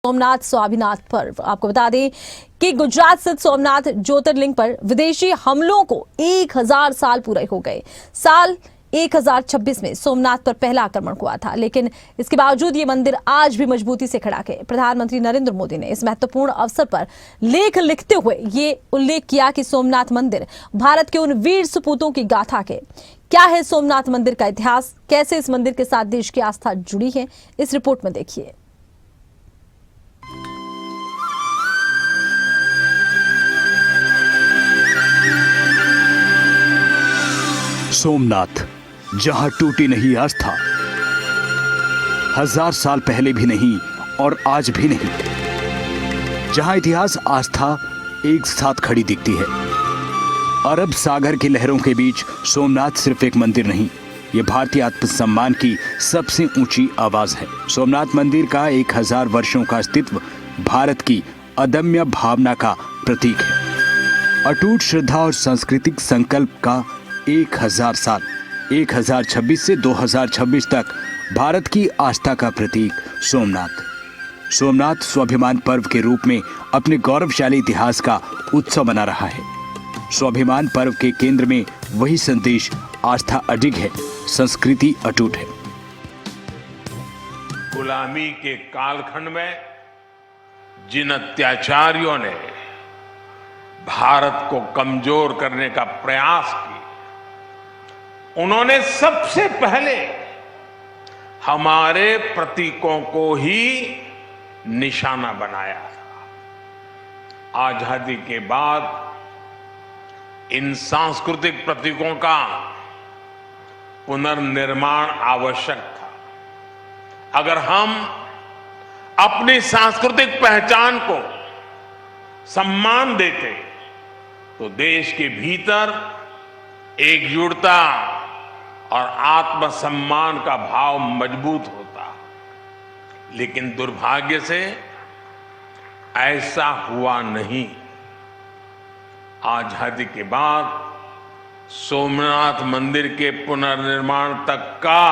सोमनाथ स्वाभिनाथ पर्व। आपको बता दें कि गुजरात स्थित सोमनाथ ज्योतिर्लिंग पर विदेशी हमलों को 1000 साल पूरे हो गए। साल 1026 में सोमनाथ पर पहला आक्रमण हुआ था, लेकिन इसके बावजूद ये मंदिर आज भी मजबूती से खड़ा है। प्रधानमंत्री नरेंद्र मोदी ने इस महत्वपूर्ण अवसर पर लेख लिखते हुए ये उल्लेख किया कि सोमनाथ मंदिर भारत के उन वीर सपूतों की गाथा है। क्या है सोमनाथ मंदिर का इतिहास, कैसे इस मंदिर के साथ देश की आस्था जुड़ी है, इस रिपोर्ट में देखिए। सोमनाथ, जहां टूटी नहीं आस्था, 1000 साल पहले भी नहीं और आज भी नहीं, जहां इतिहास आस्था एक साथ खड़ी दिखती है। अरब सागर की लहरों के बीच सोमनाथ सिर्फ एक मंदिर नहीं, ये भारतीय आत्मसम्मान की सबसे ऊंची आवाज है। सोमनाथ मंदिर का 1000 वर्षों का अस्तित्व भारत की अदम्य भावना का प्रतीक है। अटूट श्रद्धा और सांस्कृतिक संकल्प का 1000 साल, 1026 से 2026 तक भारत की आस्था का प्रतीक सोमनाथ। सोमनाथ स्वाभिमान पर्व के रूप में अपने गौरवशाली इतिहास का उत्सव मना रहा है। स्वाभिमान पर्व के केंद्र में वही संदेश, आस्था अडिग है, संस्कृति अटूट है। गुलामी के कालखंड में जिन अत्याचारियों ने भारत को कमजोर करने का प्रयास किया, उन्होंने सबसे पहले हमारे प्रतीकों को ही निशाना बनाया था। आजादी के बाद इन सांस्कृतिक प्रतीकों का पुनर्निर्माण आवश्यक था। अगर हम अपनी सांस्कृतिक पहचान को सम्मान देते तो देश के भीतर एकजुटता और आत्मसम्मान का भाव मजबूत होता, लेकिन दुर्भाग्य से ऐसा हुआ नहीं। आजादी के बाद सोमनाथ मंदिर के पुनर्निर्माण तक का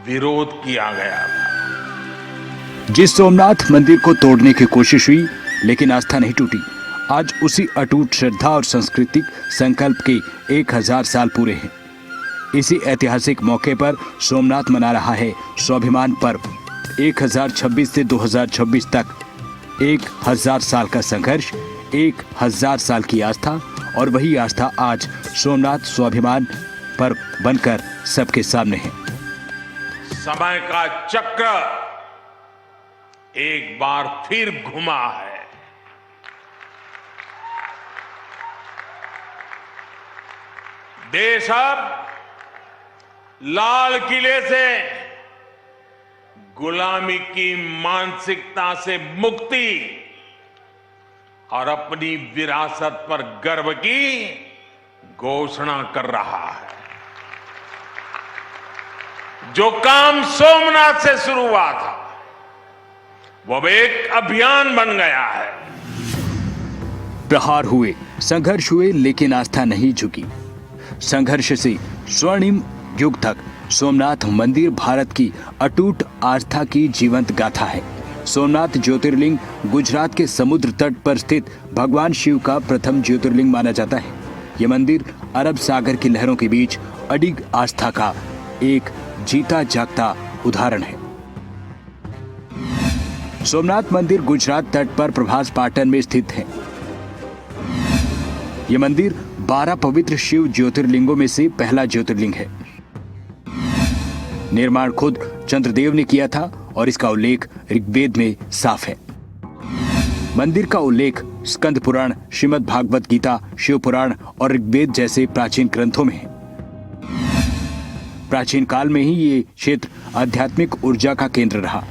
विरोध किया गया था। जिस सोमनाथ मंदिर को तोड़ने की कोशिश हुई, लेकिन आस्था नहीं टूटी। आज उसी अटूट श्रद्धा और सांस्कृतिक संकल्प के 1000 साल पूरे हैं। इसी ऐतिहासिक मौके पर सोमनाथ मना रहा है स्वाभिमान पर्व। 1026 से 2026 तक 1000 साल का संघर्ष, 1000 साल की आस्था, और वही आस्था आज सोमनाथ स्वाभिमान पर्व बनकर सबके सामने है। समय का चक्र एक बार फिर घुमा है। देश अब लाल किले से गुलामी की मानसिकता से मुक्ति और अपनी विरासत पर गर्व की घोषणा कर रहा है। जो काम सोमनाथ से शुरू हुआ था, वो एक अभियान बन गया है। प्रहार हुए, संघर्ष हुए, लेकिन आस्था नहीं झुकी। संघर्ष से स्वर्णिम युग तक सोमनाथ मंदिर भारत की अटूट आस्था की जीवंत गाथा है। सोमनाथ ज्योतिर्लिंग गुजरात के समुद्र तट पर स्थित भगवान शिव का प्रथम ज्योतिर्लिंग माना जाता है। यह मंदिर अरब सागर की लहरों के बीच अडिग आस्था का एक जीता जागता उदाहरण है। सोमनाथ मंदिर गुजरात तट पर प्रभास पाटन में स्थित है। यह मंदिर 12 पवित्र शिव ज्योतिर्लिंगों में से पहला ज्योतिर्लिंग है। निर्माण खुद चंद्रदेव ने किया था और इसका उल्लेख ऋग्वेद में साफ है। मंदिर का उल्लेख स्कंद पुराण, श्रीमद् भागवत गीता, शिव पुराण और ऋग्वेद जैसे प्राचीन ग्रंथों में है। प्राचीन काल में ही ये क्षेत्र आध्यात्मिक ऊर्जा का केंद्र रहा।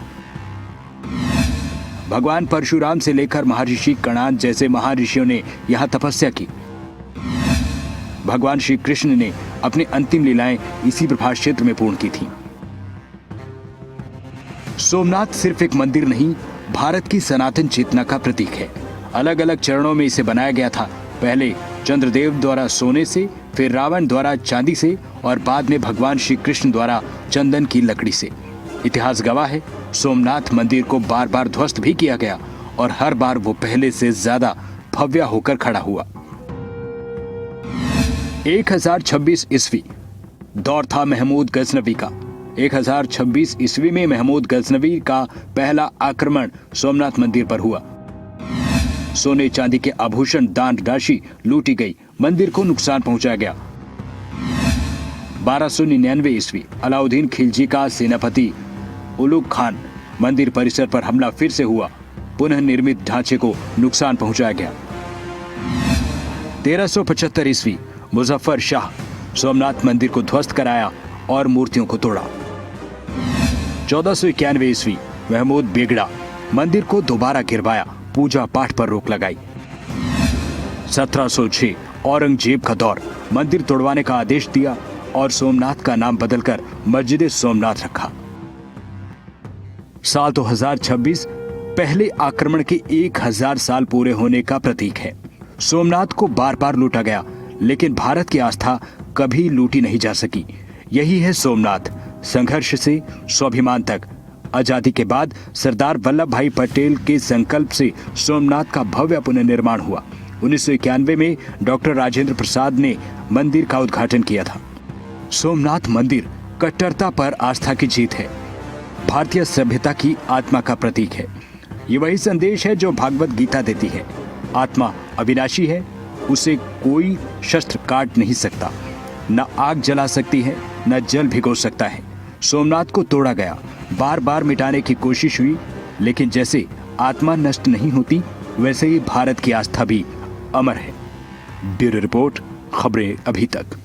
भगवान परशुराम से लेकर महर्षि कणाद जैसे महर्षियों ने यहाँ तपस्या की। भगवान श्री कृष्ण ने अपनी अंतिम लीलाएं इसी प्रभास क्षेत्र में पूर्ण की थी। सोमनाथ सिर्फ एक मंदिर नहीं, भारत की सनातन चेतना का प्रतीक है। अलग अलग चरणों में इसे बनाया गया था। पहले चंद्रदेव द्वारा सोने से, फिर रावण द्वारा चांदी से और बाद में भगवान श्री कृष्ण द्वारा चंदन की लकड़ी से। इतिहास गवाह है, सोमनाथ मंदिर को बार बार ध्वस्त भी किया गया और हर बार वो पहले से ज्यादा भव्य होकर खड़ा हुआ। 1026 ईस्वी दौर था महमूद गजनवी का। 1026 ईस्वी में महमूद गजनवी का पहला आक्रमण सोमनाथ मंदिर पर हुआ। सोने चांदी के आभूषण, दान राशि लूटी गई, मंदिर को नुकसान पहुंचाया गया। 1299 ईस्वी अलाउद्दीन खिलजी का सेनापति उलुग खान मंदिर परिसर पर हमला फिर से हुआ, पुनः निर्मित ढांचे को नुकसान पहुंचाया गया। 1375 ईस्वी मुजफ्फर शाह सोमनाथ मंदिर को ध्वस्त कराया और मूर्तियों को तोड़ा। 1491 ईस्वी महमूद बेगड़ा मंदिर को दोबारा गिरवाया, पूजा पाठ पर रोक लगाई। 1706 औरंगजेब का दौर, मंदिर तोड़वाने का आदेश दिया और सोमनाथ का नाम बदलकर मस्जिद सोमनाथ रखा। साल 2026 पहले आक्रमण के 1000 साल पूरे होने का प्रतीक है। सोमनाथ को बार बार लूटा गया, लेकिन भारत की आस्था कभी लूटी नहीं जा सकी। यही है सोमनाथ, संघर्ष से स्वाभिमान तक। आजादी के बाद सरदार वल्लभ भाई पटेल के संकल्प से सोमनाथ का भव्य पुनर्निर्माण हुआ। 1991 में डॉक्टर राजेंद्र प्रसाद ने मंदिर का उद्घाटन किया था। सोमनाथ मंदिर कट्टरता पर आस्था की जीत है, भारतीय सभ्यता की आत्मा का प्रतीक है। ये वही संदेश है जो भागवत गीता देती है, आत्मा अविनाशी है, उसे कोई शस्त्र काट नहीं सकता, न आग जला सकती है, न जल भिगो सकता है। सोमनाथ को तोड़ा गया, बार बार मिटाने की कोशिश हुई, लेकिन जैसे आत्मा नष्ट नहीं होती, वैसे ही भारत की आस्था भी अमर है। ब्यूरो रिपोर्ट, खबरें अभी तक।